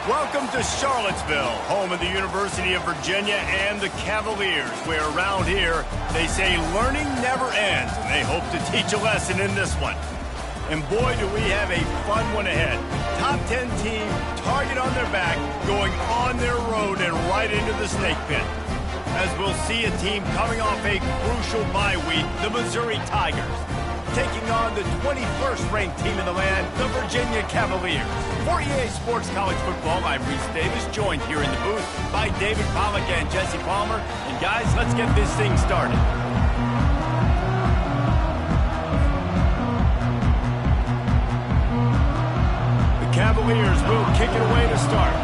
Welcome to Charlottesville, home of the University of Virginia and the Cavaliers, where around here they say learning never ends, and they hope to teach a lesson in this one. And boy, do we have a fun one ahead. Top 10 team, target on their back, going on their road and right into the snake pit. As we'll see a team coming off a crucial bye week, the Missouri Tigers, taking on the 21st ranked team in the land, the Virginia Cavaliers. For EA Sports College Football, I'm Reese Davis, joined here in the booth by David Pollack and Jesse Palmer. And guys, let's get this thing started. The Cavaliers will kick it away to start.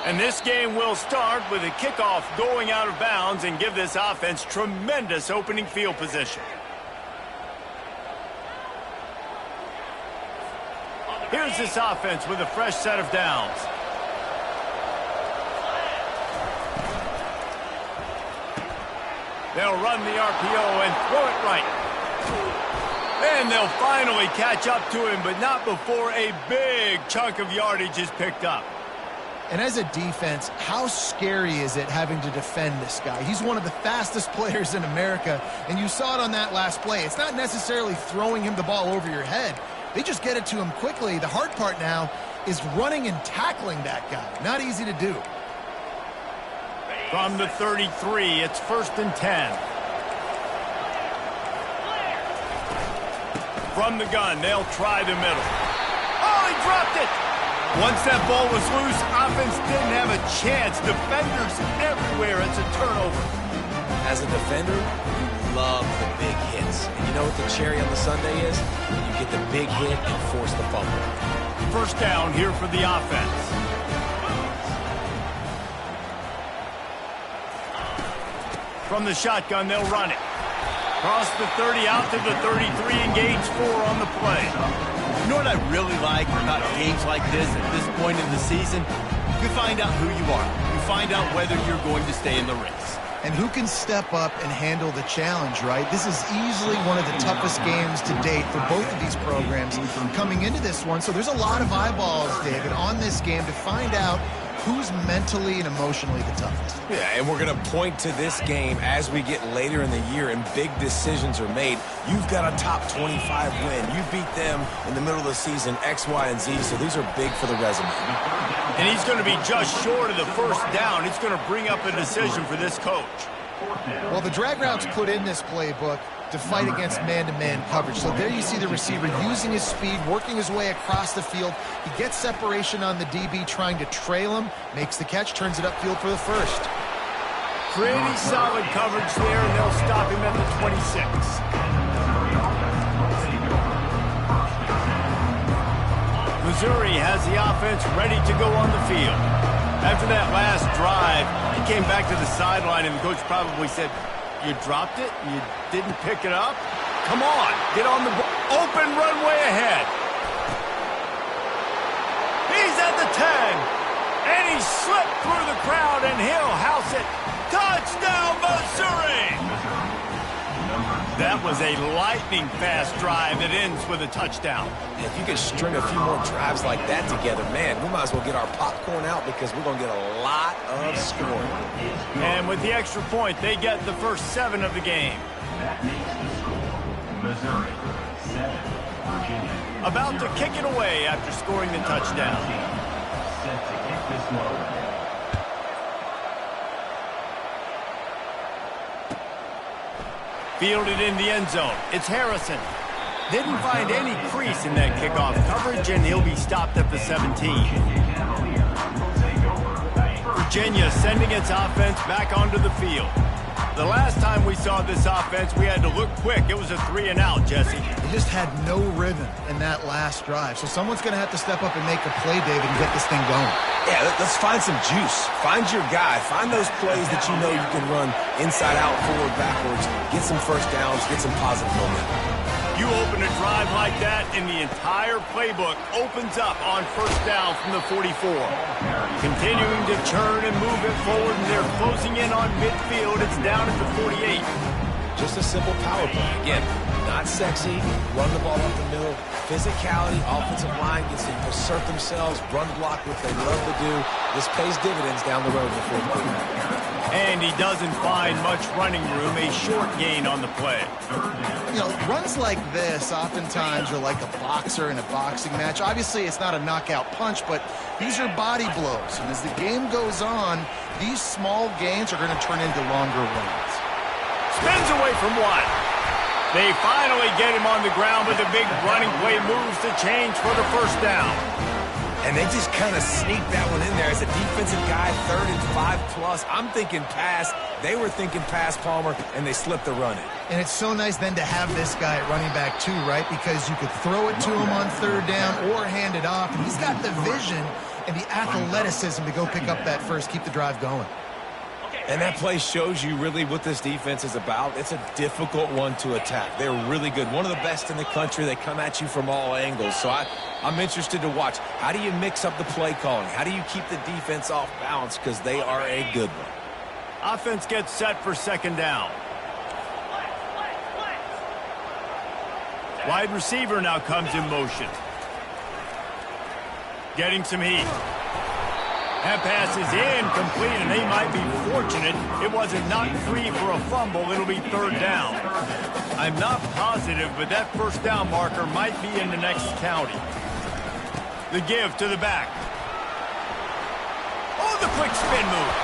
And this game will start with a kickoff going out of bounds and give this offense tremendous opening field position. Here's this offense with a fresh set of downs. They'll run the RPO and throw it right. And they'll finally catch up to him, but not before a big chunk of yardage is picked up. And as a defense, how scary is it having to defend this guy? He's one of the fastest players in America, and you saw it on that last play. It's not necessarily throwing him the ball over your head. They just get it to him quickly. The hard part now is running and tackling that guy. Not easy to do. From the 33, it's 1st and 10. From the gun, they'll try the middle. Oh, he dropped it! Once that ball was loose, offense didn't have a chance. Defenders everywhere. It's a turnover. As a defender, you love the big hits. And you know what the cherry on the sundae is? You get the big hit and force the fumble. First down here for the offense. From the shotgun, they'll run it. Cross the 30 out to the 33, engage 4 on the play. You know what I really like about games like this at this point in the season? You find out who you are. You find out whether you're going to stay in the race. And who can step up and handle the challenge, right? This is easily one of the toughest games to date for both of these programs coming into this one. So there's a lot of eyeballs, David, on this game to find out who's mentally and emotionally the toughest. Yeah, and we're going to point to this game as we get later in the year and big decisions are made. You've got a top 25 win. You beat them in the middle of the season, X, Y, and Z, so these are big for the resume. And he's going to be just short of the first down. It's going to bring up a decision for this coach. Well, the drag routes put in this playbook to fight against man-to-man coverage. So there you see the receiver using his speed, working his way across the field. He gets separation on the DB, trying to trail him, makes the catch, turns it upfield for the first. Pretty solid coverage there, and they'll stop him at the 26. Missouri has the offense ready to go on the field. After that last drive, he came back to the sideline, and the coach probably said, "You dropped it? You didn't pick it up? Come on, get on the open runway ahead." He's at the 10, and he slipped through the crowd, and he'll house it. Touchdown, Missouri! That was a lightning-fast drive that ends with a touchdown. If you can string a few more drives like that together, man, we might as well get our popcorn out because we're going to get a lot of scoring. And with the extra point, they get the first 7 of the game. Missouri, 7, Virginia. About to kick it away after scoring the touchdown. Set to kick this one. Fielded in the end zone. It's Harrison. Didn't find any crease in that kickoff coverage, and he'll be stopped at the 17. Virginia sending its offense back onto the field. The last time we saw this offense, we had to look quick. It was a 3-and-out, Jesse. They just had no rhythm in that last drive. So someone's going to have to step up and make a play, David, and get this thing going. Yeah, let's find some juice. Find your guy. Find those plays that you know you can run inside out, forward, backwards. Get some first downs. Get some positive momentum. You open a drive like that, and the entire playbook opens up on first down from the 44. Continuing to churn and move it forward, and they're closing in on midfield. It's down at the 48. Just a simple power play. Again, Not sexy, run the ball up the middle. Physicality, offensive line gets to assert themselves, run block what they love to do. This pays dividends down the road in the fourth quarter. And he doesn't find much running room, a short gain on the play. You know, runs like this oftentimes are like a boxer in a boxing match. Obviously, it's not a knockout punch, but these are body blows. And as the game goes on, these small gains are going to turn into longer runs. Spins away from one. They finally get him on the ground, but the big running play moves the change for the first down. And they just kind of sneak that one in there as a defensive guy, 3rd and 5+. I'm thinking pass. They were thinking pass, Palmer, and they slipped the run in. And it's so nice then to have this guy at running back too, right? Because you could throw it to him on 3rd down or hand it off. And he's got the vision and the athleticism to go pick up that first, keep the drive going. And that play shows you really what this defense is about. It's a difficult one to attack. They're really good. One of the best in the country. They come at you from all angles. So I'm interested to watch. How do you mix up the play calling? How do you keep the defense off balance? Because they are a good one. Offense gets set for 2nd down. Wide receiver now comes in motion. Getting some heat. That pass is incomplete, and they might be fortunate it wasn't knocked free for a fumble. It'll be 3rd down. I'm not positive, but that 1st down marker might be in the next county. The give to the back. Oh, the quick spin move.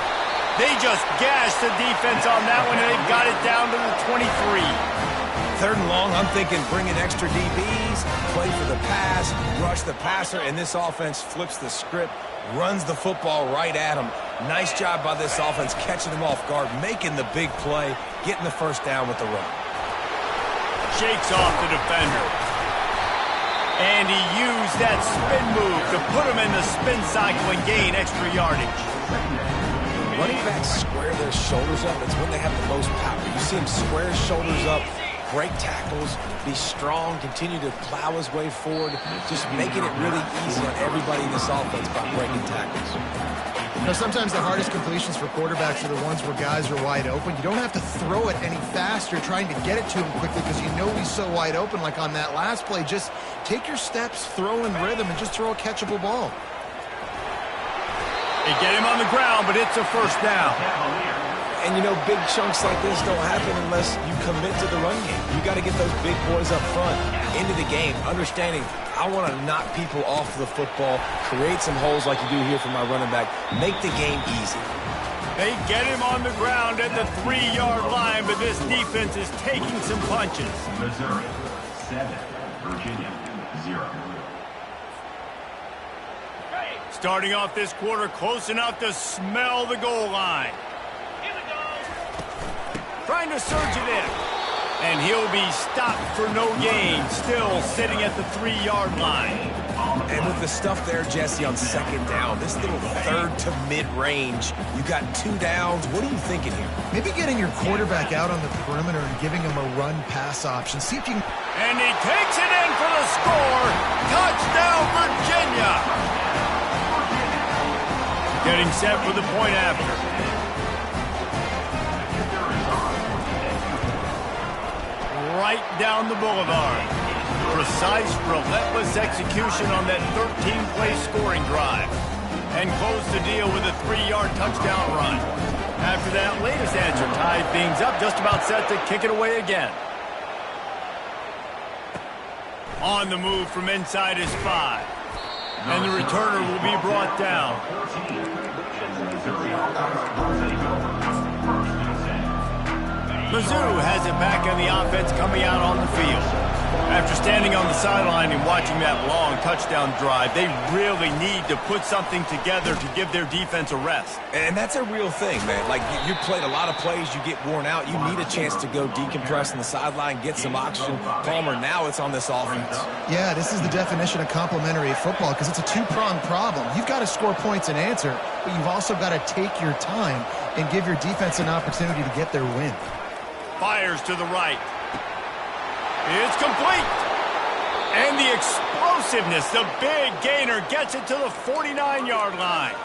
They just gashed the defense on that one, and they've got it down to the 23. 3rd and long, I'm thinking bring in extra DBs, play for the pass, rush the passer, and this offense flips the script, runs the football right at him. Nice job by this offense catching them off guard, making the big play, getting the 1st down with the run. Shakes off the defender. And he used that spin move to put him in the spin cycle and gain extra yardage. Running backs square their shoulders up. It's when they have the most power. You see him square his shoulders up, break tackles, be strong, continue to plow his way forward, just making it really easy on everybody in this offense by breaking tackles. You know, sometimes the hardest completions for quarterbacks are the ones where guys are wide open. You don't have to throw it any faster trying to get it to him quickly because you know he's so wide open like on that last play. Just take your steps, throw in rhythm, and just throw a catchable ball. They get him on the ground, but it's a 1st down. And, you know, big chunks like this don't happen unless you commit to the run game. You got to get those big boys up front into the game, understanding I want to knock people off the football, create some holes like you do here for my running back, make the game easy. They get him on the ground at the 3-yard line, but this defense is taking some punches. Missouri, 7. Virginia, 0. Starting off this quarter close enough to smell the goal line. Trying to surge it in. And he'll be stopped for no gain. Still sitting at the 3-yard line. And with the stuff there, Jesse, on 2nd down, this little 3rd to mid-range, you got 2 downs. What are you thinking here? Maybe getting your quarterback out on the perimeter and giving him a run-pass option. See if you can... And he takes it in for the score. Touchdown, Virginia. Getting set for the point after. Right down the boulevard. Precise, relentless execution on that 13-play scoring drive. And close the deal with a 3-yard touchdown run. After that latest answer tied things up, just about set to kick it away again. On the move from inside his 5. And the returner will be brought down. Mizzou has it back on the offense coming out on the field. After standing on the sideline and watching that long touchdown drive, they really need to put something together to give their defense a rest. And that's a real thing, man. Like, you played a lot of plays, you get worn out, you need a chance to go decompress on the sideline, get some oxygen. Palmer, now it's on this offense. Yeah, this is the definition of complementary football because it's a two-pronged problem. You've got to score points and answer, but you've also got to take your time and give your defense an opportunity to get their win. Fires to the right. It's complete. And the explosiveness, the big gainer gets it to the 49-yard line.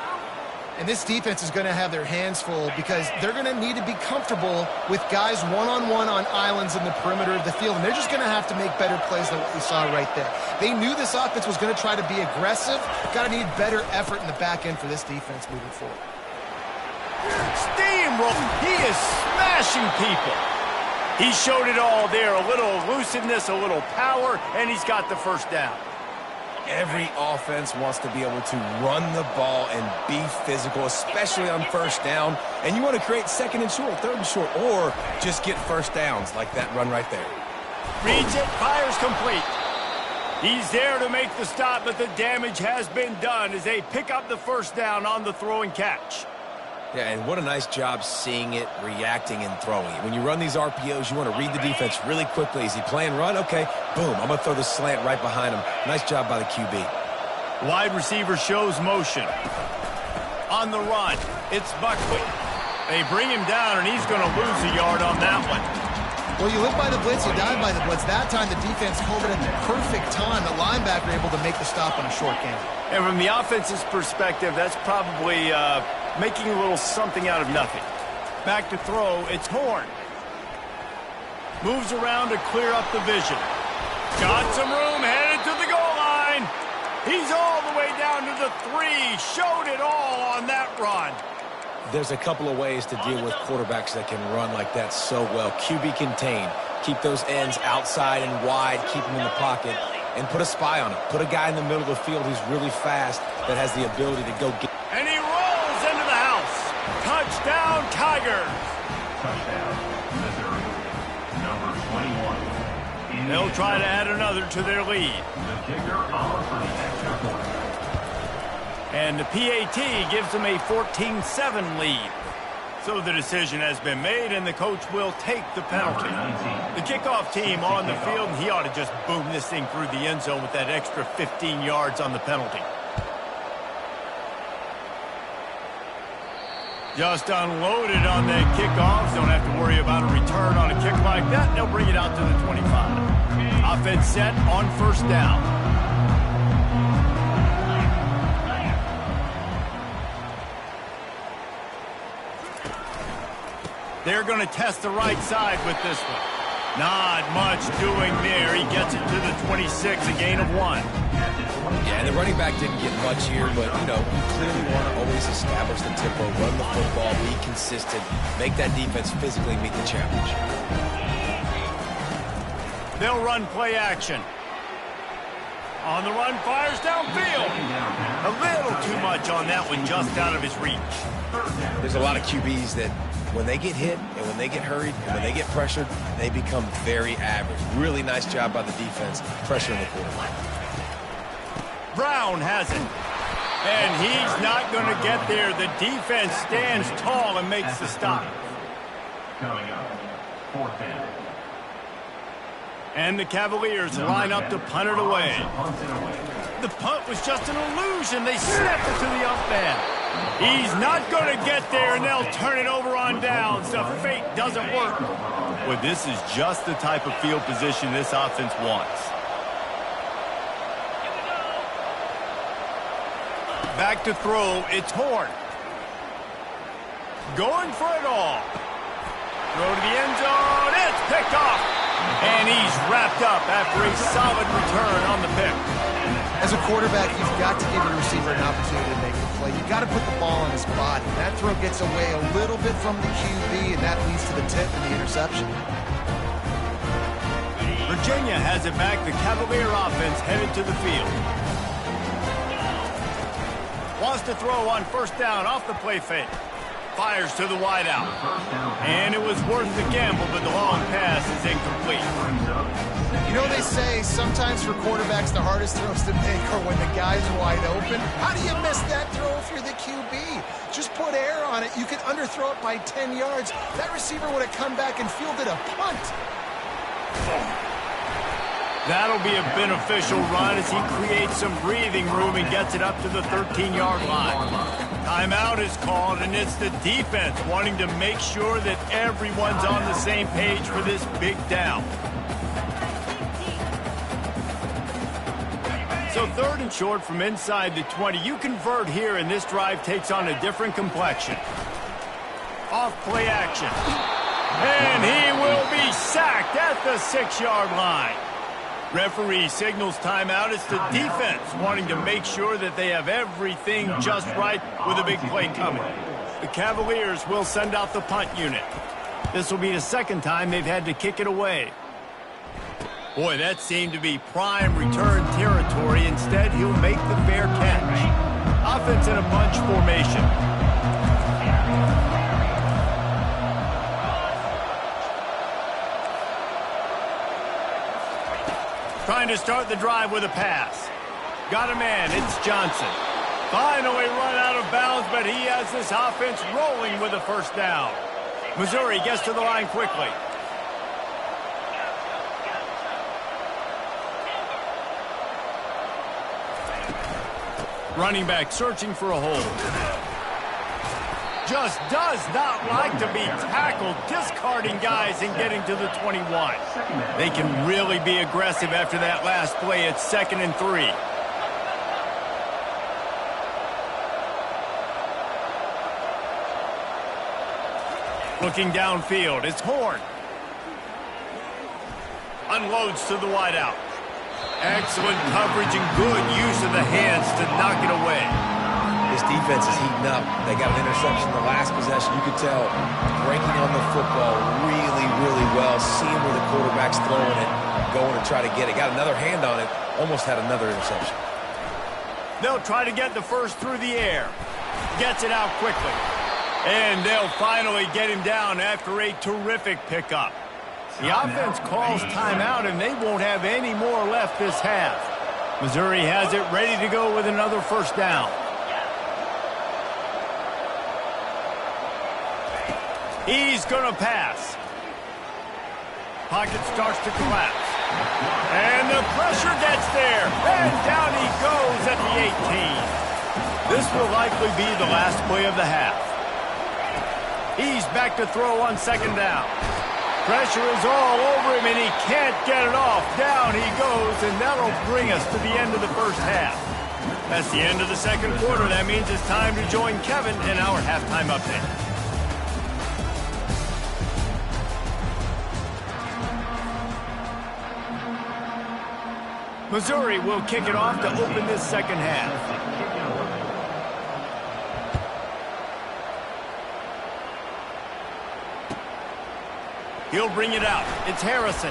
And this defense is going to have their hands full because they're going to need to be comfortable with guys one-on-one on islands in the perimeter of the field. And they're just going to have to make better plays than what we saw right there. They knew this offense was going to try to be aggressive. Got to need better effort in the back end for this defense moving forward. Steamroll. He is smashing people. He showed it all there. A little elusiveness, a little power, and he's got the first down. Every offense wants to be able to run the ball and be physical, especially on first down. And you want to create second and short, third and short, or just get first downs like that run right there. Reads it, fires complete. He's there to make the stop, but the damage has been done as they pick up the first down on the throw and catch. Yeah, and what a nice job seeing it, reacting, and throwing it. When you run these RPOs, you want to read the defense really quickly. Is he playing run? Okay, boom, I'm going to throw the slant right behind him. Nice job by the QB. Wide receiver shows motion. On the run, it's Buckley. They bring him down, and he's going to lose a yard on that one. Well, you live by the blitz, you die by the blitz. That time, the defense called it at the perfect time. The linebacker able to make the stop on a short game. And from the offense's perspective, that's probably making a little something out of nothing. Back to throw, it's Horn. Moves around to clear up the vision. Got some room, headed to the goal line. He's all the way down to the 3. Showed it all on that run. There's a couple of ways to deal with quarterbacks that can run like that so well. QB contain. Keep those ends outside and wide. Keep them in the pocket. And put a spy on it. Put a guy in the middle of the field who's really fast that has the ability to go get. And he rolls into the house. Touchdown, Tigers. Touchdown, Missouri. Number 21. They'll try to add another to their lead. The kicker on for the extra point. And the PAT gives them a 14-7 lead. So the decision has been made, and the coach will take the penalty. The kickoff team on the field, and he ought to just boom this thing through the end zone with that extra 15 yards on the penalty. Just unloaded on that kickoff. Don't have to worry about a return on a kick like that. They'll bring it out to the 25. Offense set on first down. They're going to test the right side with this one. Not much doing there. He gets it to the 26, a gain of 1. Yeah, and the running back didn't get much here, but, you know, you clearly want to always establish the tempo, run the football, be consistent, make that defense physically meet the challenge. They'll run play action. On the run, fires downfield. A little too much on that one, just out of his reach. There's a lot of QBs that when they get hit and when they get hurried and when they get pressured, they become very average. Really nice job by the defense, pressuring the quarterback. Brown has it. And he's not going to get there. The defense stands tall and makes the stop. Coming up, 4th down. And the Cavaliers line up to punt it away. The punt was just an illusion. They snapped it to the up man. He's not going to get there, and they'll turn it over on downs. The fake doesn't work. Well, this is just the type of field position this offense wants. Back to throw, it's Horn. Going for it all. Throw to the end zone, it's picked off. And he's wrapped up after a solid return on the pick. As a quarterback, you've got to give your receiver an opportunity to make the play. You've got to put the ball on his body. That throw gets away a little bit from the QB, and that leads to the tip and the interception. Virginia has it back. The Cavalier offense headed to the field. Wants to throw on first down off the play fake. Fires to the wideout. And it was worth the gamble, but the long pass is incomplete. You know, they say sometimes for quarterbacks the hardest throws to make are when the guy's wide open. How do you miss that throw if you're the QB? Just put air on it. You could underthrow it by 10 yards. That receiver would have come back and fielded a punt. That'll be a beneficial run as he creates some breathing room and gets it up to the 13-yard line. Timeout is called, and it's the defense wanting to make sure that everyone's on the same page for this big down. So 3rd and short from inside the 20. You convert here, and this drive takes on a different complexion. Off play action. And he will be sacked at the 6-yard line. Referee signals timeout. It's the defense wanting to make sure that they have everything just right with a big play coming. The Cavaliers will send out the punt unit. This will be the second time they've had to kick it away. Boy, that seemed to be prime return territory. Instead, he'll make the fair catch. Offense in a bunch formation. Trying to start the drive with a pass. Got a man. It's Johnson. Finally run out of bounds, but he has this offense rolling with a first down. Missouri gets to the line quickly. Running back searching for a hole. Just does not like to be tackled, discarding guys and getting to the 21. They can really be aggressive after that last play. It's 2nd and 3. Looking downfield, it's Horn. Unloads to the wideout. Excellent coverage and good use of the hands to knock it away. This defense is heating up. They got an interception the last possession. You could tell breaking on the football really, really well. Seeing where the quarterback's throwing it, going to try to get it. Got another hand on it. Almost had another interception. They'll try to get the first through the air. Gets it out quickly. And they'll finally get him down after a terrific pickup. The offense calls timeout, and they won't have any more left this half. Missouri has it ready to go with another first down. He's going to pass. Pocket starts to collapse. And the pressure gets there. And down he goes at the 18. This will likely be the last play of the half. He's back to throw on 2nd down. Pressure is all over him, and he can't get it off. Down he goes, and that'll bring us to the end of the first half. That's the end of the 2nd quarter. That means it's time to join Kevin in our halftime update. Missouri will kick it off to open this second half. He'll bring it out. It's Harrison.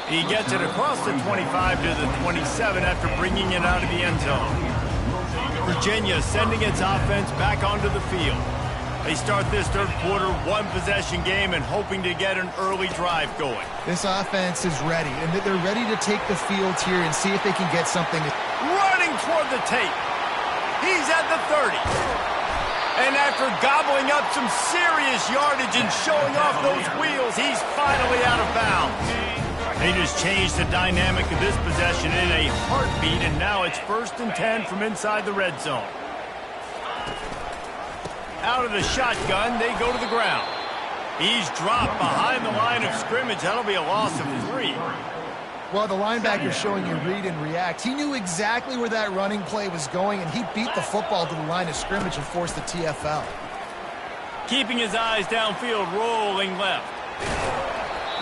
He gets it across the 25 to the 27 after bringing it out of the end zone. Virginia sending its offense back onto the field. They start this 3rd quarter one-possession game and hoping to get an early drive going. This offense is ready, and they're ready to take the field here and see if they can get something. Running toward the tape. He's at the 30. And after gobbling up some serious yardage and showing off those wheels, he's finally out of bounds. They just changed the dynamic of this possession in a heartbeat, and now it's 1st and 10 from inside the red zone. Out of the shotgun, they go to the ground. He's dropped behind the line of scrimmage. That'll be a loss of 3. Well, the linebacker showing you read and react. He knew exactly where that running play was going, and he beat the football to the line of scrimmage and forced the TFL. Keeping his eyes downfield, rolling left.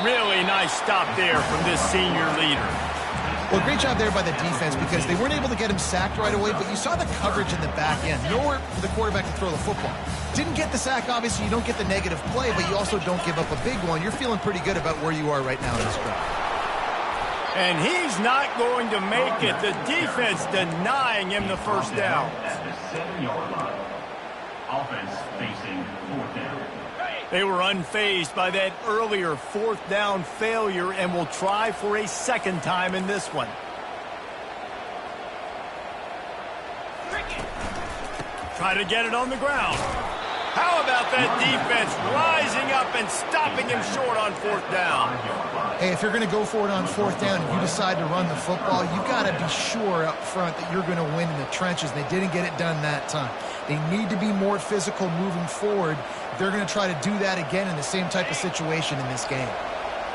Really nice stop there from this senior leader. Well, great job there by the defense because they weren't able to get him sacked right away, but you saw the coverage in the back end. Nowhere for the quarterback to throw the football. Didn't get the sack, obviously. You don't get the negative play, but you also don't give up a big one. You're feeling pretty good about where you are right now in this drive. And he's not going to make it. The defense denying him the first down. At the 7-yard line. Offense facing 4th down. They were unfazed by that earlier 4th down failure and will try for a 2nd time in this one. Try to get it on the ground. How about that defense rising up and stopping him short on 4th down? Hey, if you're going to go for it on 4th down and you decide to run the football, you got to be sure up front that you're going to win in the trenches. They didn't get it done that time. They need to be more physical moving forward. They're going to try to do that again in the same type of situation in this game.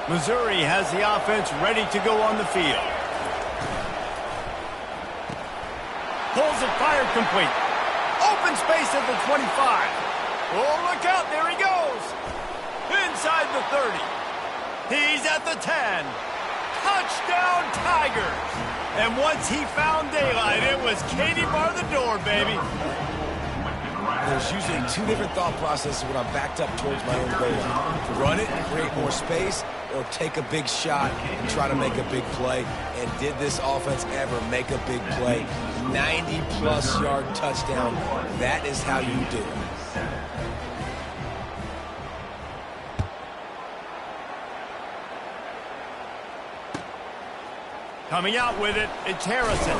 Missouri has the offense ready to go on the field. Pulls it, fired complete. Open space at the 25. Oh, look out, there he goes. Inside the 30. He's at the 10. Touchdown, Tigers. And once he found daylight, it was Katie bar the door, baby. There's usually two different thought processes when I'm backed up towards my own goal line. Run it, create more space, or take a big shot and try to make a big play. And did this offense ever make a big play? 90-plus yard touchdown. That is how you do it. Coming out with it, it's Harrison.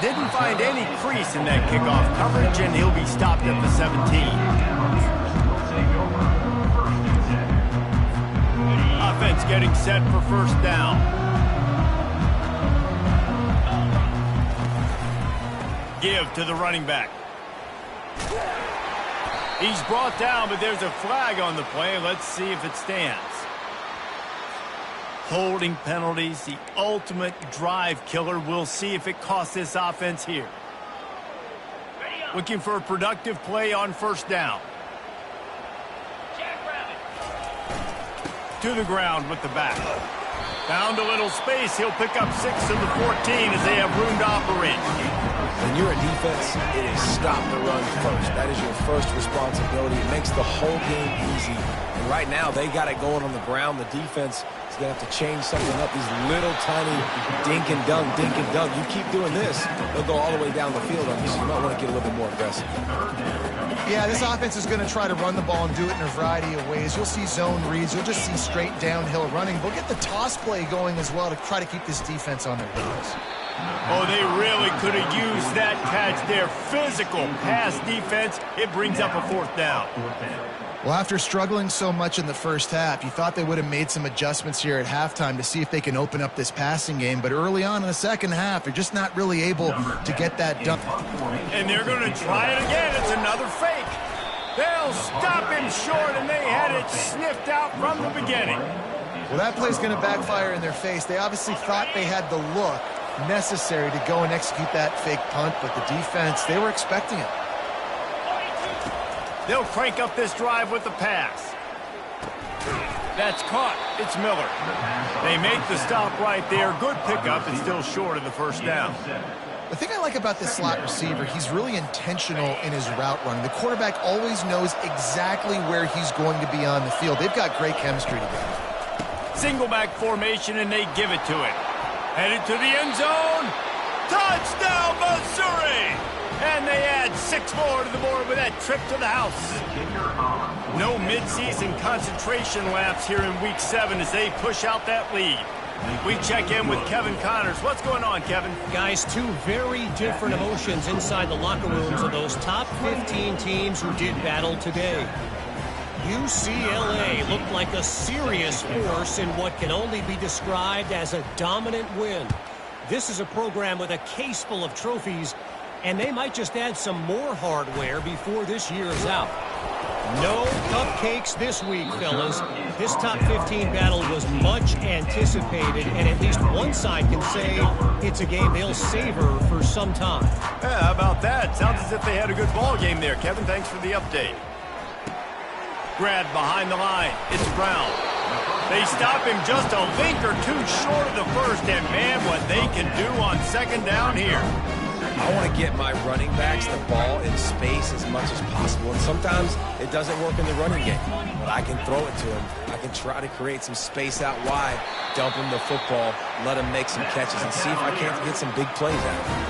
Didn't find any crease in that kickoff coverage, and he'll be stopped at the 17. Offense getting set for first down. Give to the running back. He's brought down, but there's a flag on the play. Let's see if it stands. Holding penalties, the ultimate drive killer. We'll see if it costs this offense here. Looking for a productive play on first down. To the ground with the back. Found a little space. He'll pick up 6 of the 14 as they have room to operate. When you're a defense, it is stop the run first. That is your first responsibility. It makes the whole game easy. And right now, they got it going on the ground. The defense is going to have to change something up. These little tiny dink and dunk, dink and dunk. You keep doing this, they'll go all the way down the field on you, so you might want to get a little bit more aggressive. Yeah, this offense is going to try to run the ball and do it in a variety of ways. You'll see zone reads. You'll just see straight downhill running. We'll get the toss play going as well to try to keep this defense on their heels. Oh, they really could have used that catch there. Physical pass defense. It brings up a fourth down. Well, after struggling so much in the first half, you thought they would have made some adjustments here at halftime to see if they can open up this passing game. But early on in the second half, they're just not really able to get that done. And they're going to try it again. It's another fake. They'll stop him short, and they had it sniffed out from the beginning. Well, that play's going to backfire in their face. They obviously thought they had the look necessary to go and execute that fake punt, but the defense, they were expecting it. They'll crank up this drive with the pass. That's caught. It's Miller. They make the stop right there. Good pickup. It's still short of the first down. The thing I like about this slot receiver, he's really intentional in his route running. The quarterback always knows exactly where he's going to be on the field. They've got great chemistry together. Single back formation, and they give it to him. Headed to the end zone. Touchdown, Missouri! And they add 6 more to the board with that trip to the house. No midseason concentration laps here in Week 7 as they push out that lead. We check in with Kevin Connors. What's going on, Kevin? Guys, two very different emotions inside the locker rooms of those top 15 teams who did battle today. UCLA looked like a serious force in what can only be described as a dominant win. This is a program with a case full of trophies, and they might just add some more hardware before this year is out. No cupcakes this week, fellas. This top 15 battle was much anticipated, and at least one side can say it's a game they'll savor for some time. Yeah, how about that? Sounds as if they had a good ball game there. Kevin, thanks for the update. Grabbed behind the line. It's Brown. They stop him just a link or two short of the first, and man, what they can do on second down here. I want to get my running backs the ball in space as much as possible, and sometimes it doesn't work in the running game, but I can throw it to him. I can try to create some space out wide, dump him the football, let him make some catches, and see if I can't get some big plays out of him.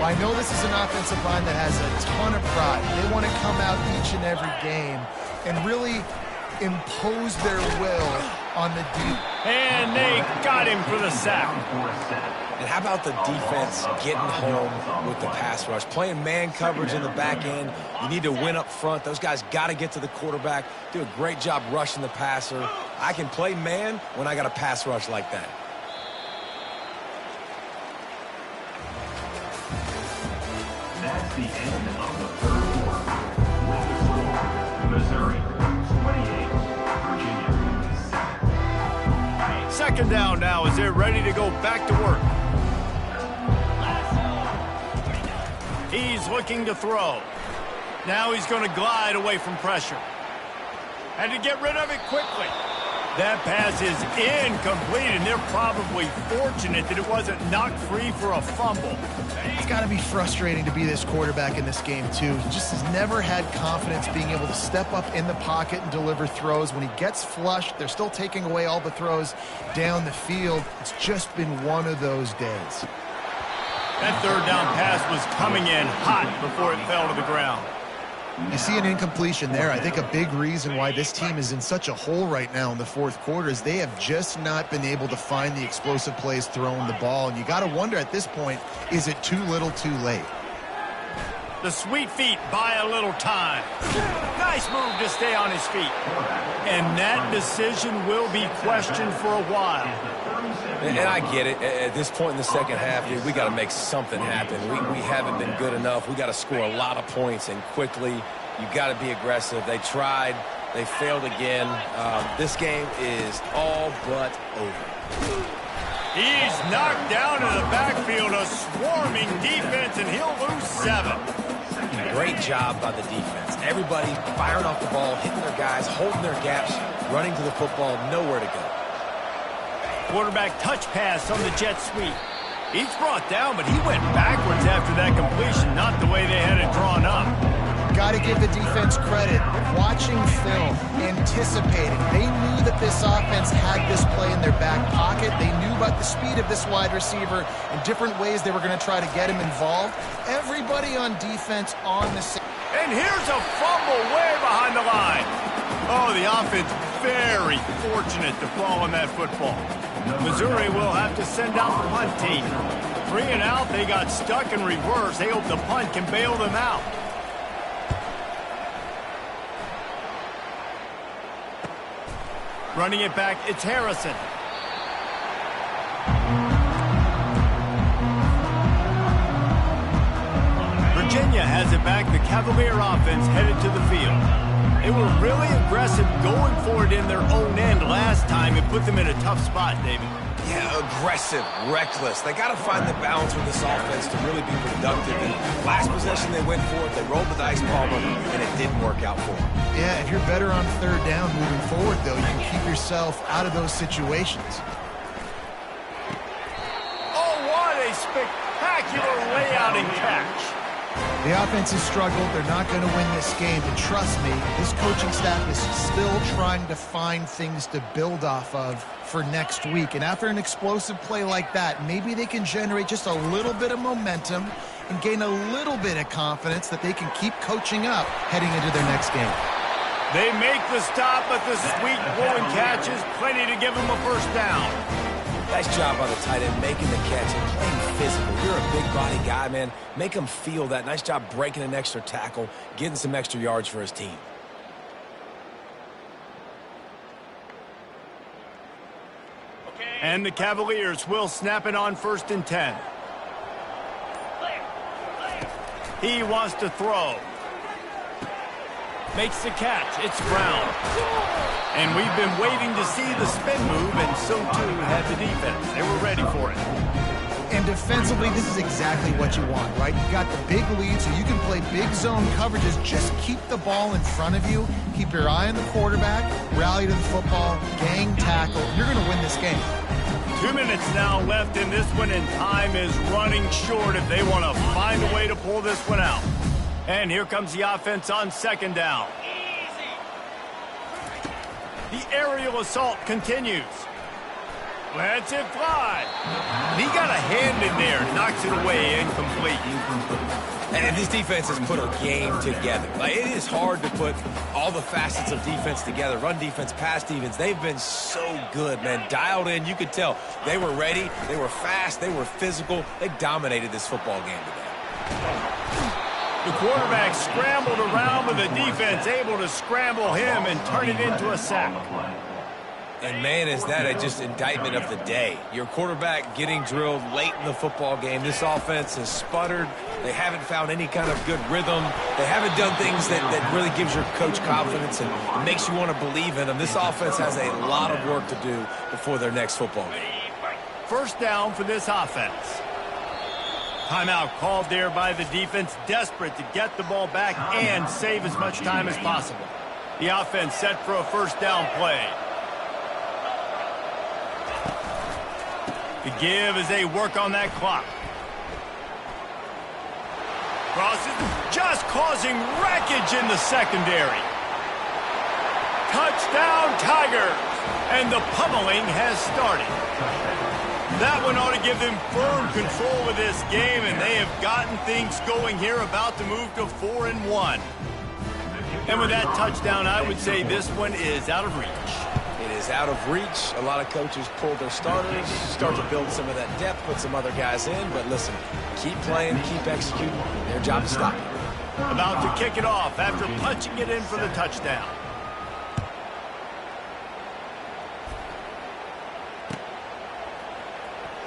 Well, I know this is an offensive line that has a ton of pride. They want to come out each and every game and really impose their will on the deep. And they got him for the sack. And how about the defense getting home with the pass rush? Playing man coverage in the back end. You need to win up front. Those guys got to get to the quarterback. Do a great job rushing the passer. I can play man when I got a pass rush like that. That's the end of the third quarter. With the score, Missouri 28, Virginia 7. Second down now as they're ready to go back to work. He's looking to throw. Now he's going to glide away from pressure. And to get rid of it quickly. That pass is incomplete, and they're probably fortunate that it wasn't knocked free for a fumble. It's got to be frustrating to be this quarterback in this game, too. He just has never had confidence being able to step up in the pocket and deliver throws. When he gets flushed, they're still taking away all the throws down the field. It's just been one of those days. That third down pass was coming in hot before it fell to the ground. You see an incompletion there. I think a big reason why this team is in such a hole right now in the fourth quarter is they have just not been able to find the explosive plays throwing the ball. And you got to wonder at this point, is it too little too late? The sweet feet buy a little time. Nice move to stay on his feet. And that decision will be questioned for a while. And I get it. At this point in the second half, dude, we got to make something happen. We haven't been good enough. We got to score a lot of points and quickly. You got to be aggressive. They tried. They failed again. This game is all but over. He's knocked down in the backfield, a swarming defense, and he'll lose 7. Great job by the defense. Everybody firing off the ball, hitting their guys, holding their gaps, running to the football, nowhere to go. Quarterback touch pass on the jet sweep. He's brought down, but he went backwards after that completion, not the way they had it drawn up. Got to give the defense credit. Watching film, anticipating. They knew that this offense had this play in their back pocket. They knew about the speed of this wide receiver and different ways they were going to try to get him involved. Everybody on defense on the same. And here's a fumble way behind the line. Oh, the offense very fortunate to fall on that football. Missouri will have to send out the punt team. 3 and out, they got stuck in reverse. They hope the punt can bail them out. Running it back, it's Harrison. Virginia has it back. The Cavalier offense headed to the field. They were really aggressive going for it in their own end last time. It put them in a tough spot, David. Yeah, aggressive, reckless. They got to find the balance with this offense to really be productive. And last possession they went for it, they rolled the dice, Palmer, and it didn't work out for them. Yeah, if you're better on third down moving forward, though, you can keep yourself out of those situations. Oh, what a spectacular layout and catch. The offense has struggled. They're not going to win this game. And trust me, this coaching staff is still trying to find things to build off of for next week. And after an explosive play like that, maybe they can generate just a little bit of momentum and gain a little bit of confidence that they can keep coaching up heading into their next game. They make the stop, but the sweet blowing catch is plenty to give them a first down. Nice job on the tight end making the catch and playing physical. You're a big body guy, man. Make him feel that. Nice job breaking an extra tackle, getting some extra yards for his team. And the Cavaliers will snap it on 1st and 10. He wants to throw. Makes the catch. It's Brown. And we've been waiting to see the spin move, and so too had the defense. They were ready for it. And defensively, this is exactly what you want, right? You've got the big lead, so you can play big zone coverages. Just keep the ball in front of you. Keep your eye on the quarterback. Rally to the football. Gang tackle. You're going to win this game. 2 minutes now left in this one, and time is running short if they want to find a way to pull this one out. And here comes the offense on 2nd down. The aerial assault continues. Lets it fly. He got a hand in there, knocks it away, incomplete. And this defense has put a game together. Like, it is hard to put all the facets of defense together. Run defense, pass defense. They've been so good, man. Dialed in. You could tell they were ready. They were fast. They were physical. They dominated this football game today. The quarterback scrambled around, but the defense able to scramble him and turn it into a sack. And, man, is that a just indictment of the day. Your quarterback getting drilled late in the football game. This offense has sputtered. They haven't found any kind of good rhythm. They haven't done things that really gives your coach confidence and makes you want to believe in them. This offense has a lot of work to do before their next football game. 1st down for this offense. Timeout called there by the defense, desperate to get the ball back and save as much time as possible. The offense set for a first down play. The give as they work on that clock. Crosses, just causing wreckage in the secondary. Touchdown, Tigers! And the pummeling has started. That one ought to give them firm control of this game, and they have gotten things going here, about to move to 4-1. And with that touchdown, I would say this one is out of reach. It is out of reach. A lot of coaches pull their starters, start to build some of that depth, put some other guys in. But listen, keep playing, keep executing. Their job is stop. About to kick it off after punching it in for the touchdown.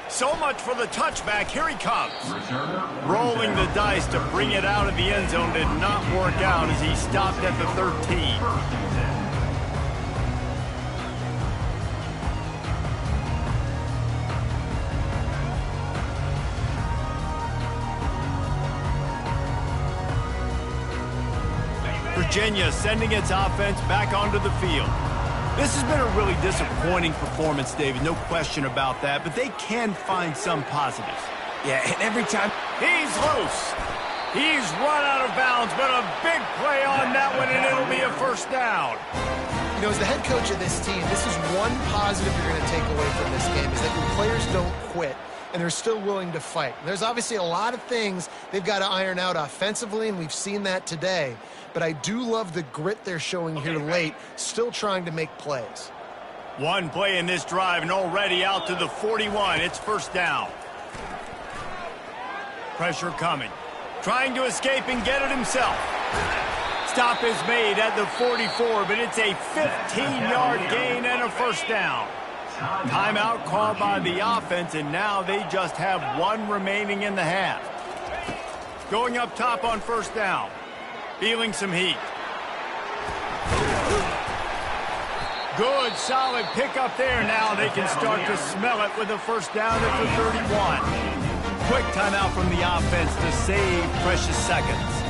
So much for the touchback. Here he comes. Rolling the dice to bring it out of the end zone did not work out as he stopped at the 13. Virginia sending its offense back onto the field. This has been a really disappointing performance, David, no question about that, but they can find some positives. Yeah, and every time He's loose. He's run out of bounds, but a big play on that one, and it'll be a first down. You know, as the head coach of this team, this is one positive you're going to take away from this game, is that your players don't quit, and they're still willing to fight. There's obviously a lot of things they've got to iron out offensively, and we've seen that today. But I do love the grit they're showing here late, still trying to make plays. One play in this drive, and already out to the 41. It's first down. Pressure coming. Trying to escape and get it himself. Stop is made at the 44, but it's a 15-yard gain and a first down. Timeout called by the offense, and now they just have one remaining in the half. Going up top on first down. Feeling some heat. Good, solid pickup there. Now they can start to smell it with a first down at the 31. Quick timeout from the offense to save precious seconds.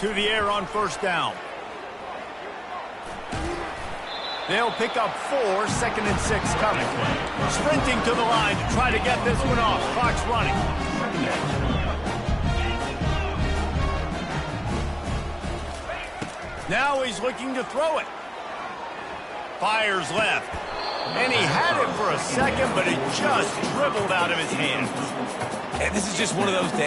To the air on first down. They'll pick up 4, 2nd and 6 coming. Sprinting to the line to try to get this one off. Clock's running. Now he's looking to throw it. Fires left. And he had it for a second, but it just dribbled out of his hands. and this is just one of those days.